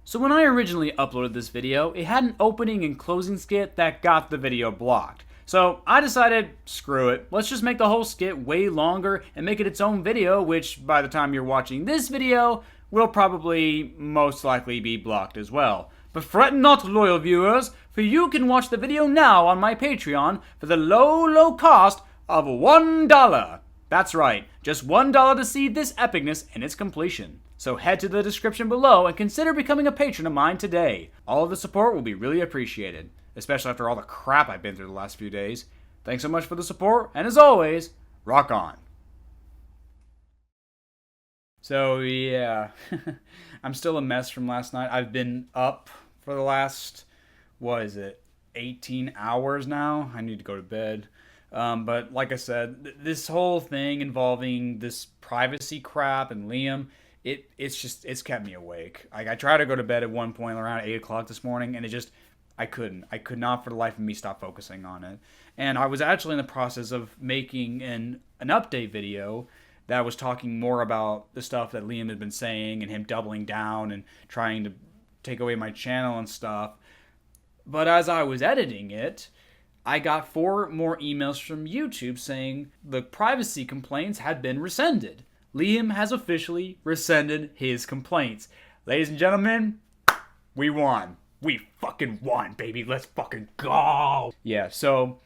So when I originally uploaded this video, it had an opening and closing skit that got the video blocked. So I decided, screw it, let's just make the whole skit way longer and make it its own video, which by the time you're watching this video, will probably most likely be blocked as well. But fret not, loyal viewers, for you can watch the video now on my Patreon for the low cost of $1. That's right, just $1 to see this epicness in its completion. So head to the description below and consider becoming a patron of mine today. All of the support will be really appreciated, especially after all the crap I've been through the last few days. Thanks so much for the support, and as always, rock on. So yeah, I'm still a mess from last night. I've been up for the last, 18 hours now? I need to go to bed. But like I said, this whole thing involving this privacy crap and Liam, it's kept me awake. Like, I tried to go to bed at one point around 8 o'clock this morning, and I could not for the life of me stop focusing on it. And I was actually in the process of making an update video that was talking more about the stuff that Liam had been saying and him doubling down and trying to take away my channel and stuff. But as I was editing it, I got 4 more emails from YouTube saying the privacy complaints had been rescinded. Liam has officially rescinded his complaints. Ladies and gentlemen, we won. We fucking won, baby. Let's fucking go. Yeah, so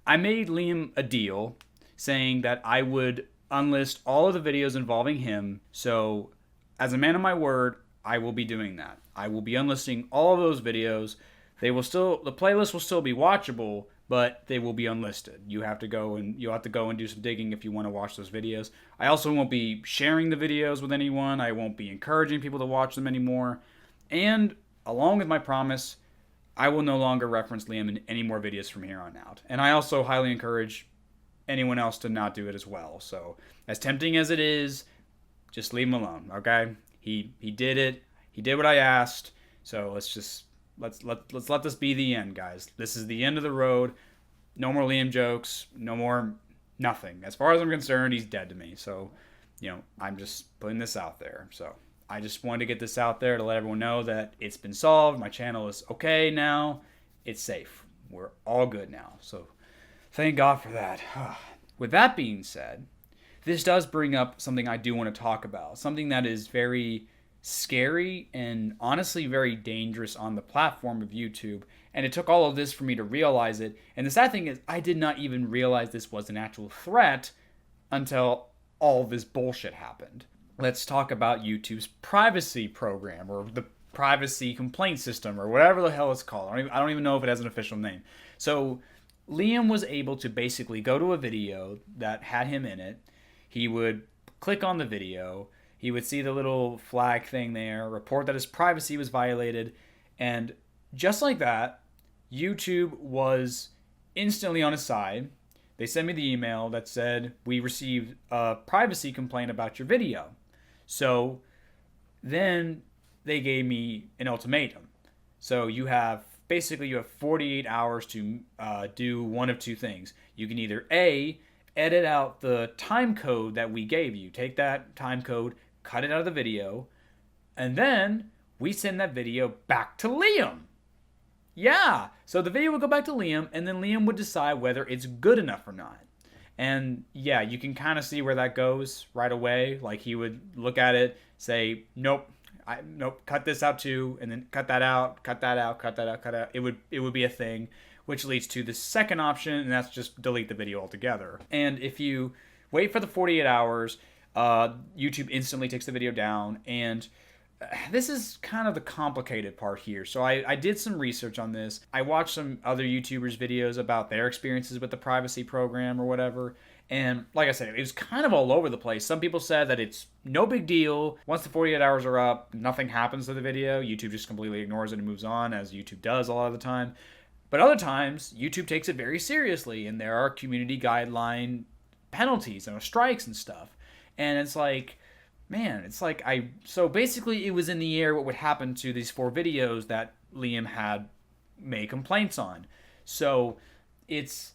I made Liam a deal saying that I would unlist all of the videos involving him. So as a man of my word, I will be doing that. I will be unlisting all of those videos. The playlist will still be watchable, but they will be unlisted. You'll have to go and do some digging if you want to watch those videos. I also won't be sharing the videos with anyone. I won't be encouraging people to watch them anymore. And along with my promise, I will no longer reference Liam in any more videos from here on out. And I also highly encourage anyone else to not do it as well. So as tempting as it is, just leave him alone, okay? He did it. He did what I asked. So let's let this be the end, guys. This is the end of the road. No more Liam jokes. No more nothing. As far as I'm concerned, he's dead to me. So, I'm just putting this out there. So I just wanted to get this out there to let everyone know that it's been solved. My channel is okay now. It's safe. We're all good now. So thank God for that. With that being said, this does bring up something I do want to talk about. Something that is very scary and honestly very dangerous on the platform of YouTube. And it took all of this for me to realize it. And the sad thing is, I did not even realize this was an actual threat until all this bullshit happened. Let's talk about YouTube's privacy program, or the privacy complaint system, or whatever the hell it's called. I don't even know if it has an official name. So Liam was able to basically go to a video that had him in it. He would click on the video. He would see the little flag thing there, report that his privacy was violated, and just like that, YouTube was instantly on his side. They sent me the email that said, we received a privacy complaint about your video. So then they gave me an ultimatum. So you have 48 hours to do one of two things. You can either A, edit out the time code that we gave you. Take that time code, cut it out of the video, and then we send that video back to Liam. Yeah, so the video would go back to Liam, and then Liam would decide whether it's good enough or not. And yeah, you can kind of see where that goes right away. Like, he would look at it, say, nope, cut this out too, and then cut that out, cut that out, cut that out, cut out. It would be a thing, which leads to the second option, and that's just delete the video altogether. And if you wait for the 48 hours, YouTube instantly takes the video down, and this is kind of the complicated part here. So I did some research on this. I watched some other YouTubers' videos about their experiences with the privacy program or whatever. And like I said, it was kind of all over the place. Some people said that it's no big deal. Once the 48 hours are up, nothing happens to the video. YouTube just completely ignores it and moves on, as YouTube does a lot of the time. But other times, YouTube takes it very seriously, and there are community guideline penalties and strikes and stuff. And it's like, man, so basically it was in the air what would happen to these 4 videos that Liam had made complaints on. So it's,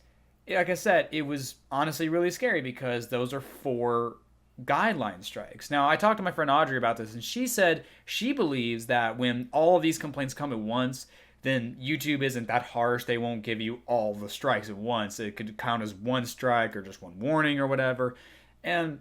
like I said, it was honestly really scary, because those are 4 guideline strikes. Now, I talked to my friend Audrey about this, and she said she believes that when all of these complaints come at once, then YouTube isn't that harsh. They won't give you all the strikes at once. It could count as one strike or just one warning or whatever. And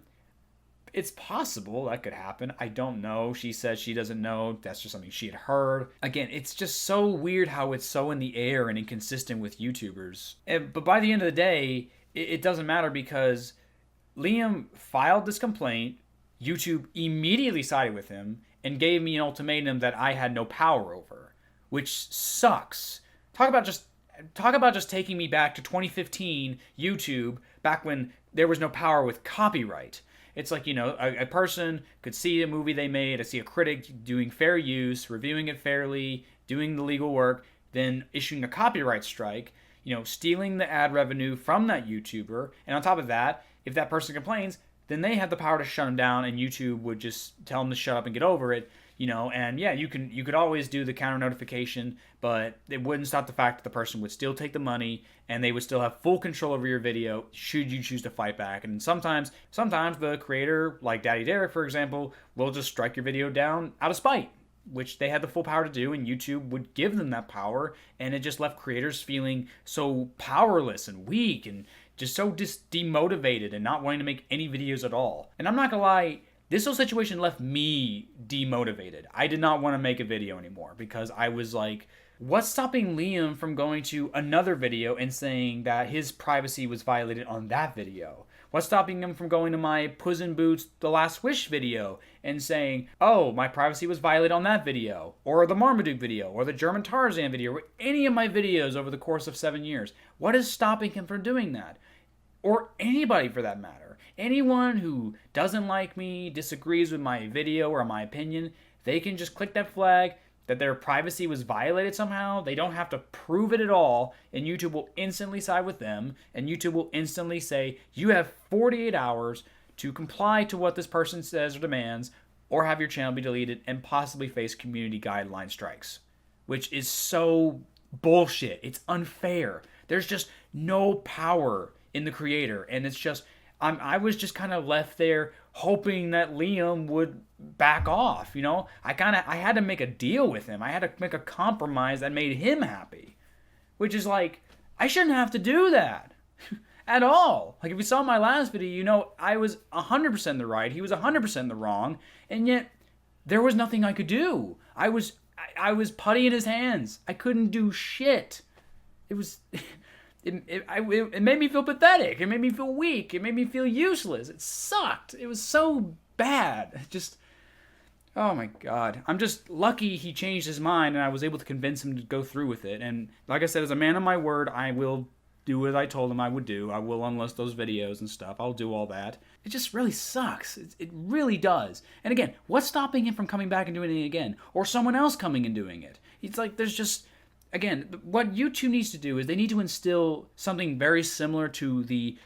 it's possible that could happen. I don't know. She says she doesn't know. That's just something she had heard. Again, it's just so weird how it's so in the air and inconsistent with YouTubers. But by the end of the day, it doesn't matter because Liam filed this complaint. YouTube immediately sided with him and gave me an ultimatum that I had no power over, which sucks. Talk about just taking me back to 2015 YouTube, back when there was no power with copyright. It's like, a person could see a movie they made, I see a critic doing fair use, reviewing it fairly, doing the legal work, then issuing a copyright strike, stealing the ad revenue from that YouTuber. And on top of that, if that person complains, then they have the power to shut them down, and YouTube would just tell them to shut up and get over it. And yeah, you could always do the counter notification, but it wouldn't stop the fact that the person would still take the money and they would still have full control over your video should you choose to fight back. And sometimes the creator, like Daddy Derek, for example, will just strike your video down out of spite, which they had the full power to do, and YouTube would give them that power, and it just left creators feeling so powerless and weak and just so demotivated and not wanting to make any videos at all. And I'm not gonna lie, this whole situation left me demotivated. I did not want to make a video anymore because I was like, what's stopping Liam from going to another video and saying that his privacy was violated on that video? What's stopping him from going to my Puss in Boots The Last Wish video and saying, oh, my privacy was violated on that video, or the Marmaduke video, or the German Tarzan video, or any of my videos over the course of 7 years? What is stopping him from doing that? Or anybody for that matter. Anyone who doesn't like me, disagrees with my video or my opinion, they can just click that flag that their privacy was violated somehow. They don't have to prove it at all, and YouTube will instantly side with them, and YouTube will instantly say, you have 48 hours to comply to what this person says or demands, or have your channel be deleted and possibly face community guideline strikes, which is so bullshit. It's unfair. There's just no power in the creator, and it's just I was just kind of left there hoping that Liam would back off. I had to make a deal with him. I had to make a compromise that made him happy, which is like, I shouldn't have to do that at all. Like, if you saw my last video, I was 100% in the right, he was 100% in the wrong, and yet there was nothing I could do. I was putty in his hands. I couldn't do shit. It was It made me feel pathetic. It made me feel weak. It made me feel useless. It sucked. It was so bad. Oh my God. I'm just lucky he changed his mind and I was able to convince him to go through with it. And like I said, as a man of my word, I will do what I told him I would do. I will unlist those videos and stuff. I'll do all that. It just really sucks. It really does. And again, what's stopping him from coming back and doing it again? Or someone else coming and doing it? It's like there's just... Again, what YouTube needs to do is they need to instill something very similar to the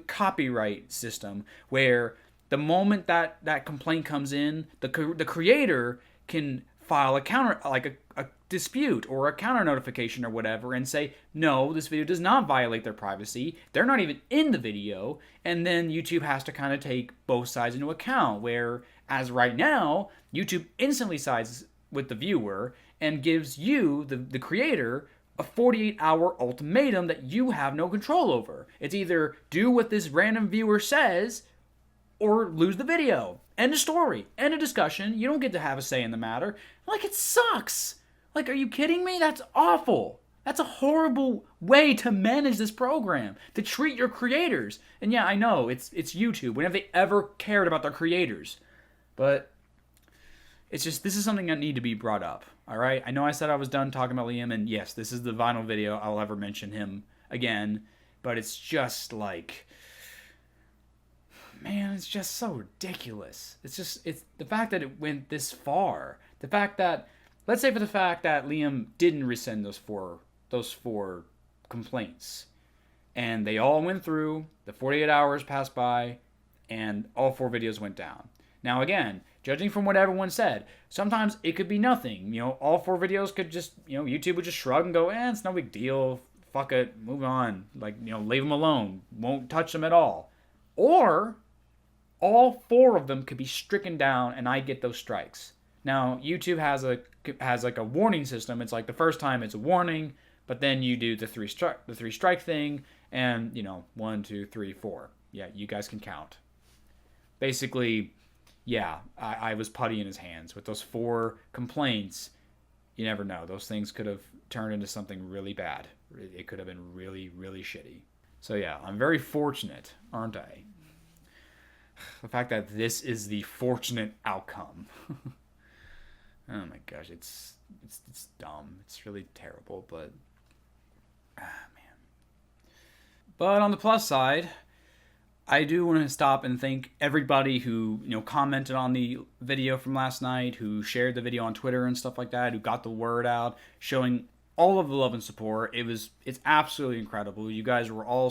copyright system, where the moment that complaint comes in, the creator can file a counter, like a dispute or a counter notification or whatever, and say, no, this video does not violate their privacy. They're not even in the video, and then YouTube has to kind of take both sides into account. Where, as right now, YouTube instantly sides with the viewer and gives you, the creator, a 48-hour ultimatum that you have no control over. It's either do what this random viewer says or lose the video. End of story. End of discussion. You don't get to have a say in the matter. Like, it sucks. Like, are you kidding me? That's awful. That's a horrible way to manage this program, to treat your creators. And yeah, I know, it's YouTube. When have they ever cared about their creators? But it's just, this is something that need to be brought up. All right, I know I said I was done talking about Liam, and yes, this is the final video I'll ever mention him again, but it's just like, man, it's just so ridiculous. It's the fact that it went this far. The fact that, let's say for the fact that Liam didn't rescind those four complaints, and they all went through, the 48 hours passed by, and all 4 videos went down. Now again, judging from what everyone said, sometimes it could be nothing. All 4 videos could just, YouTube would just shrug and go, it's no big deal. Fuck it. Move on. Like, leave them alone. Won't touch them at all. Or all 4 of them could be stricken down and I get those strikes. Now, YouTube has like a warning system. It's like the first time it's a warning, but then you do the three strike thing, and 1, 2, 3, 4. Yeah, you guys can count. Basically, yeah, I was putty in his hands with those 4 complaints. You never know; those things could have turned into something really bad. It could have been really, really shitty. So yeah, I'm very fortunate, aren't I? The fact that this is the fortunate outcome. Oh my gosh, it's dumb. It's really terrible, but man. But on the plus side, I do want to stop and thank everybody who commented on the video from last night, who shared the video on Twitter and stuff like that, who got the word out, showing all of the love and support. It's absolutely incredible. You guys were all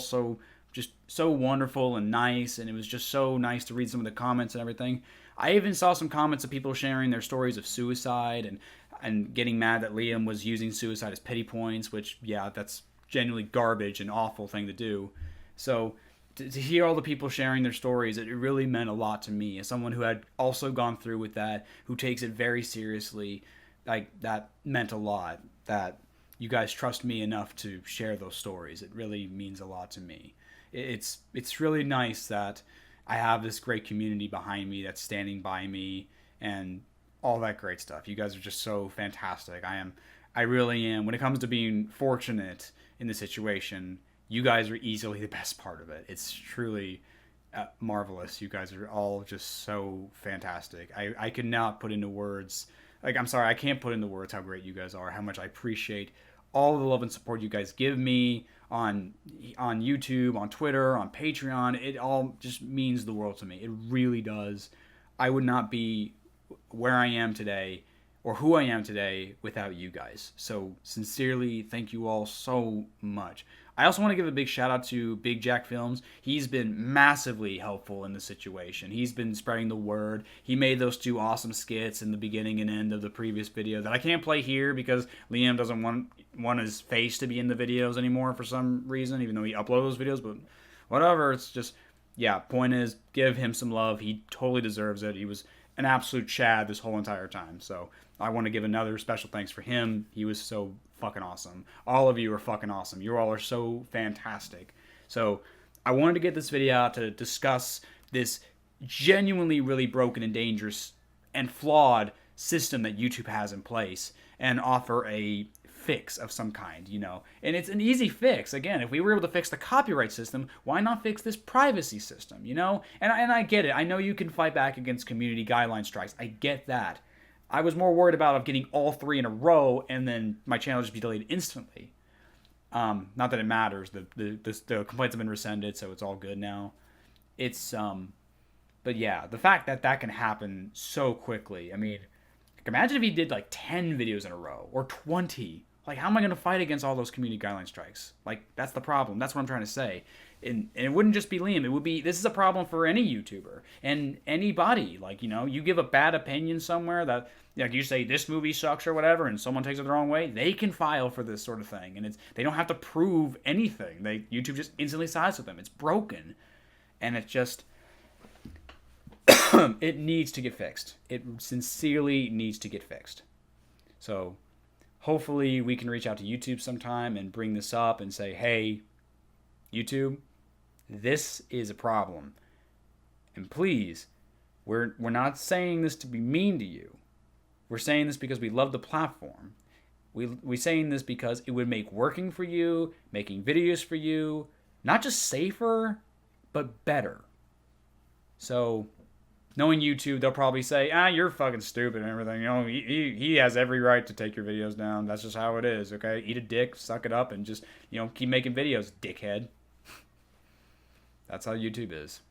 just so wonderful and nice, and it was just so nice to read some of the comments and everything. I even saw some comments of people sharing their stories of suicide and getting mad that Liam was using suicide as pity points, which, yeah, that's genuinely garbage and awful thing to do. So to hear all the people sharing their stories, it really meant a lot to me as someone who had also gone through with that, who takes it very seriously. Like, that meant a lot, that you guys trust me enough to share those stories. It really means a lot to me. It's really nice that I have this great community behind me that's standing by me and all that great stuff. You guys are just so fantastic. I really am. When it comes to being fortunate in the situation, you guys are easily the best part of it. It's truly marvelous. You guys are all just so fantastic. I cannot put into words, I can't put into words how great you guys are, how much I appreciate all the love and support you guys give me on YouTube, on Twitter, on Patreon. It all just means the world to me. It really does. I would not be where I am today or who I am today without you guys. So sincerely, thank you all so much. I also want to give a big shout out to Big Jack Films. He's been massively helpful in the situation. He's been spreading the word. He made those 2 awesome skits in the beginning and end of the previous video that I can't play here because Liam doesn't want his face to be in the videos anymore for some reason, even though he uploads those videos, but whatever. It's just, yeah, point is, give him some love. He totally deserves it. He was an absolute Chad this whole entire time. So I want to give another special thanks for him. He was so fucking awesome. All of you are fucking awesome. You all are so fantastic. So I wanted to get this video out to discuss this genuinely really broken and dangerous and flawed system that YouTube has in place and offer a fix of some kind, And it's an easy fix. Again, if we were able to fix the copyright system, why not fix this privacy system, And I get it. I know you can fight back against community guideline strikes. I get that. I was more worried about getting all 3 in a row and then my channel just be deleted instantly. Not that it matters. The complaints have been rescinded, so it's all good now. But yeah, the fact that can happen so quickly. I mean, imagine if he did like 10 videos in a row or 20. Like, how am I going to fight against all those community guideline strikes? Like, that's the problem. That's what I'm trying to say. And it wouldn't just be Liam. It would be, this is a problem for any YouTuber and anybody. Like, you give a bad opinion somewhere that, like, you say this movie sucks or whatever, and someone takes it the wrong way, they can file for this sort of thing. And they don't have to prove anything. YouTube just instantly sides with them. It's broken. And it just, it needs to get fixed. It sincerely needs to get fixed. So hopefully we can reach out to YouTube sometime and bring this up and say, hey, YouTube, this is a problem. And please, we're not saying this to be mean to you. We're saying this because we love the platform. We're saying this because it would make working for you, making videos for you, not just safer, but better. So, knowing YouTube, they'll probably say, you're fucking stupid and everything. He has every right to take your videos down. That's just how it is, okay? Eat a dick, suck it up, and just, keep making videos, dickhead. That's how YouTube is.